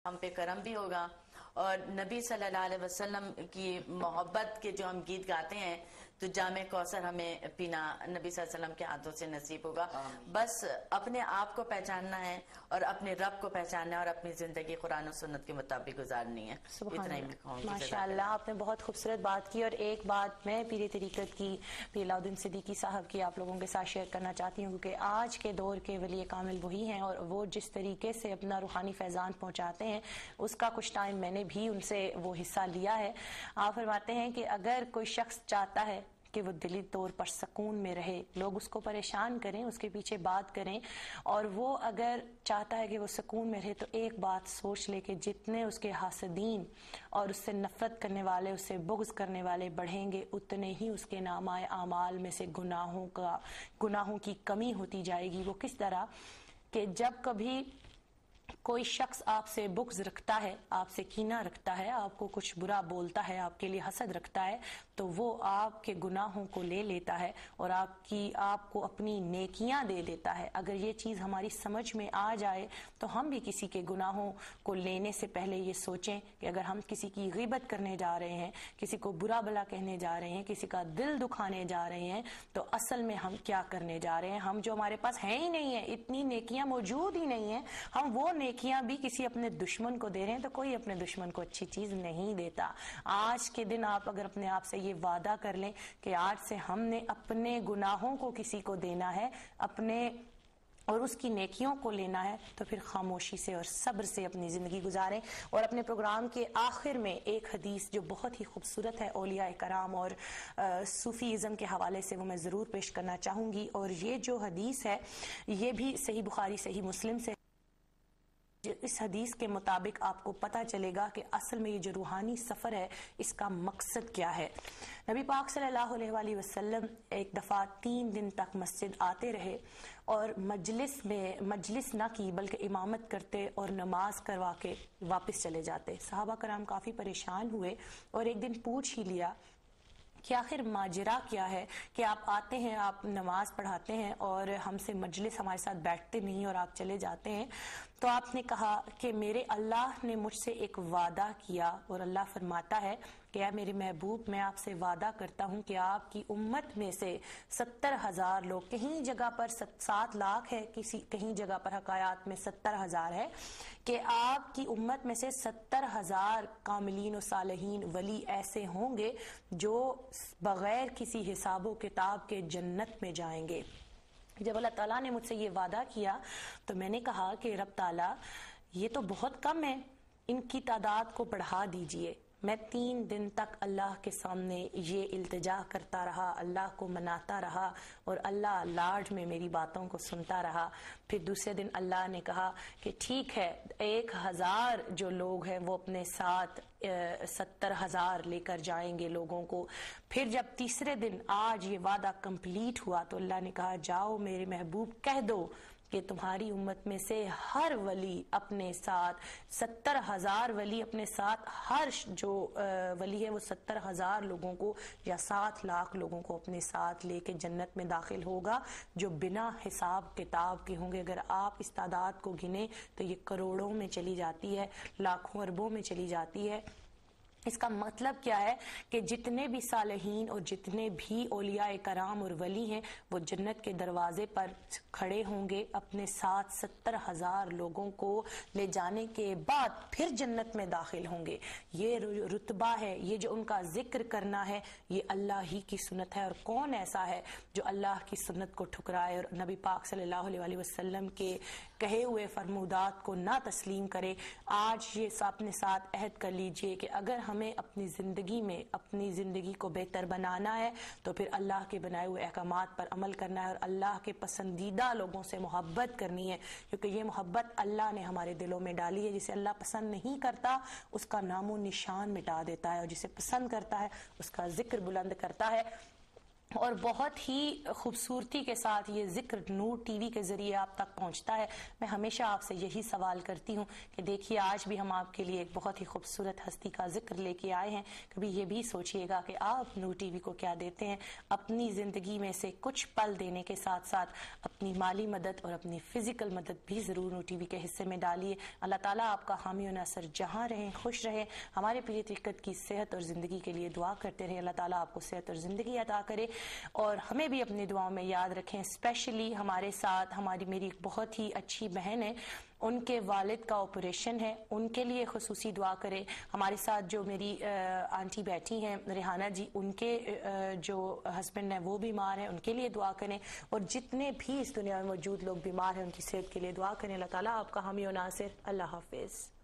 ہم پہ کرم بھی ہوگا، اور نبی صلی اللہ علیہ وسلم کی محبت کے جو ہم گیت گاتے ہیں تو جامع کوثر ہمیں پینا نبی صلی اللہ علیہ وسلم کے ہاتھوں سے نصیب ہوگا۔ بس اپنے آپ کو پہچاننا ہے اور اپنے رب کو پہچاننا ہے اور اپنی زندگی قرآن و سنت کے مطابق گزارنی ہے۔ اتنا ہی میں کہوں گی۔ ماشاء اللہ، آپ نے بہت خوبصورت بات کی، اور ایک بات میں پیر طریقت کی پیر علاؤالدین صدیقی صاحب کی آپ لوگوں کے ساتھ شیئر کرنا چاہتی ہوں، کیونکہ آج کے دور کے ولی کامل وہی ہیں، اور وہ جس طریقے سے اپنا روحانی فیضان پہنچاتے ہیں اس کا کچھ ٹائم میں نے بھی ان سے وہ حصہ لیا ہے۔ آپ فرماتے ہیں کہ اگر کوئی شخص چاہتا ہے کہ وہ دلی طور پر سکون میں رہے، لوگ اس کو پریشان کریں، اس کے پیچھے بات کریں، اور وہ اگر چاہتا ہے کہ وہ سکون میں رہے تو ایک بات سوچ لے کہ جتنے اس کے حاسدین اور اس سے نفرت کرنے والے، اس سے بغض کرنے والے بڑھیں گے، اتنے ہی اس کے نامہ اعمال میں سے گناہوں کی کمی ہوتی جائے گی۔ وہ کس طرح کہ جب کبھی کوئی شخص آپ سے بغض رکھتا ہے، آپ سے کینہ رکھتا ہے، آپ کو کچھ برا بولتا ہے، آپ کے لیے حسد رکھتا ہے، تو وہ آپ کے گناہوں کو لے لیتا ہے اور آپ کو اپنی نیکیاں دے دیتا ہے۔ اگر یہ چیز ہماری سمجھ میں آ جائے تو ہم بھی کسی کے گناہوں کو لینے سے پہلے یہ سوچیں کہ اگر ہم کسی کی غیبت کرنے جا رہے ہیں، کسی کو برا بلا کہنے جا رہے ہیں، کسی کا دل دکھانے جا رہے ہیں، تو اصل میں ہم کیا کرنے جا رہے ہیں؟ ہم جو ہمارے پاس ہیں ہی نہیں ہیں، اتنی نیکیاں موجود ہی نہیں ہیں، ہم وہ نیکیاں بھی کسی اپنے دشمن کو دے رہے ہیں، تو کوئی اپنے دشمن کو اچھی چیز نہیں دیتا۔ آج کے دن آپ اگر اپنے آپ سے یہ وعدہ کر لیں کہ آج سے ہم نے اپنے گناہوں کو کسی کو دینا ہے، اور اس کی نیکیوں کو لینا ہے، تو پھر خاموشی سے اور صبر سے اپنی زندگی گزاریں۔ اور اپنے پروگرام کے آخر میں ایک حدیث جو بہت ہی خوبصورت ہے اولیاء کرام اور صوفی ازم کے حوالے سے، وہ میں ضرور پیش کرنا چاہوں گی، اور یہ جو حدیث ہے یہ بھی صحیح بخاری صحیح مسلم سے۔ اس حدیث کے مطابق آپ کو پتہ چلے گا کہ اصل میں یہ جو روحانی سفر ہے اس کا مقصد کیا ہے۔ نبی پاک صلی اللہ علیہ وآلہ وسلم ایک دفعہ 3 دن تک مسجد آتے رہے اور مجلس نہ کی بلکہ امامت کرتے اور نماز کروا کے واپس چلے جاتے۔ صحابہ کرام کافی پریشان ہوئے اور ایک دن پوچھ ہی لیا کہ آخر ماجرا کیا ہے کہ آپ آتے ہیں، آپ نماز پڑھاتے ہیں اور ہم سے مجلس ہمارے ساتھ بیٹھتے نہیں اور آپ چلے جاتے ہیں۔ تو آپ نے کہا کہ میرے اللہ نے مجھ سے ایک وعدہ کیا، اور اللہ فرماتا ہے کہ اے میرے محبوب، میں آپ سے وعدہ کرتا ہوں کہ آپ کی امت میں سے 70,000 لوگ، کہیں جگہ پر 7 لاکھ ہے، کہیں جگہ پر حکایات میں 70,000 ہے، کہ آپ کی امت میں سے 70,000 کاملین و صالحین ولی ایسے ہوں گے جو بغیر کسی حساب و کتاب کے جنت میں جائیں گے۔ جب اللہ تعالیٰ نے مجھ سے یہ وعدہ کیا تو میں نے کہا کہ رب تعالیٰ یہ تو بہت کم ہے، ان کی تعداد کو بڑھا دیجئے۔ میں 3 دن تک اللہ کے سامنے یہ التجا کرتا رہا، اللہ کو مناتا رہا، اور اللہ لاڈ میں میری باتوں کو سنتا رہا۔ پھر دوسرے دن اللہ نے کہا کہ ٹھیک ہے، 1,000 جو لوگ ہیں وہ اپنے ساتھ 70,000 لے کر جائیں گے لوگوں کو۔ پھر جب تیسرے دن آج یہ وعدہ کمپلیٹ ہوا تو اللہ نے کہا جاؤ میرے محبوب کہہ دو کہ تمہاری امت میں سے ہر ولی اپنے ساتھ 70,000 ولی اپنے ساتھ، ہر جو ولی ہے وہ 70,000 لوگوں کو یا 7 لاکھ لوگوں کو اپنے ساتھ لے کے جنت میں داخل ہوگا، جو بنا حساب کتاب کے ہوں گے۔ اگر آپ اس تعداد کو گنیں تو یہ کروڑوں میں چلی جاتی ہے، لاکھوں اربوں میں چلی جاتی ہے۔ اس کا مطلب کیا ہے کہ جتنے بھی صالحین اور جتنے بھی اولیاء کرام اور ولی ہیں وہ جنت کے دروازے پر کھڑے ہوں گے اپنے ساتھ 70,000 لوگوں کو لے جانے کے بعد پھر جنت میں داخل ہوں گے۔ یہ رتبہ ہے، یہ جو ان کا ذکر کرنا ہے، یہ اللہ ہی کی سنت ہے، اور کون ایسا ہے جو اللہ کی سنت کو ٹھکرائے اور نبی پاک صلی اللہ علیہ وسلم کے کہے ہوئے فرمودات کو نہ تسلیم کرے۔ آج یہ اپنے ساتھ عہد کر لیجئے کہ اگر ہمیں اپنی زندگی میں اپنی زندگی کو بہتر بنانا ہے تو پھر اللہ کے بنائے ہوئے احکامات پر عمل کرنا ہے اور اللہ کے پسندیدہ لوگوں سے محبت کرنی ہے، کیونکہ یہ محبت اللہ نے ہمارے دلوں میں ڈالی ہے۔ جسے اللہ پسند نہیں کرتا اس کا نام و نشان مٹا دیتا ہے، اور جسے پسند کرتا ہے اس کا ذکر بلند کرتا ہے۔ اور بہت ہی خوبصورتی کے ساتھ یہ ذکر نور ٹی وی کے ذریعے آپ تک پہنچتا ہے. میں ہمیشہ آپ سے یہی سوال کرتی ہوں کہ دیکھیے آج بھی ہم آپ کے لیے ایک بہت ہی خوبصورت ہستی کا ذکر لے کے آئے ہیں. کبھی یہ بھی سوچئے گا کہ آپ نور ٹی وی کو کیا دیتے ہیں. اپنی زندگی میں سے کچھ پل دینے کے ساتھ ساتھ اپنی مالی مدد اور اپنی فزیکل مدد بھی ضرور نور ٹی وی کے حصے میں ڈالیے. اللہ تعالیٰ آپ کا حامی و ناصر جہاں رہیں خوش رہیں. ہمارے پیر طریقت کی صحت اور زندگی کے لیے دعا کرتے رہے. اللہ تعالیٰ آپ کو صحت اور زندگی عطا کرے اور ہمیں بھی اپنی دعاؤں میں یاد رکھیں. اسپیشلی ہمارے ساتھ میری ایک بہت ہی اچھی بہن ہے, ان کے والد کا آپریشن ہے, ان کے لیے خصوصی دعا کریں. ہمارے ساتھ جو میری آنٹی بیٹھی ہیں ریحانہ جی, ان کے جو ہسبینڈ ہیں وہ بیمار ہیں, ان کے لیے دعا کریں. اور جتنے بھی اس دنیا میں موجود لوگ بیمار ہیں ان کی صحت کے لیے دعا کریں. اللہ تعالیٰ آپ کا حامی و ناصر. اللہ حافظ.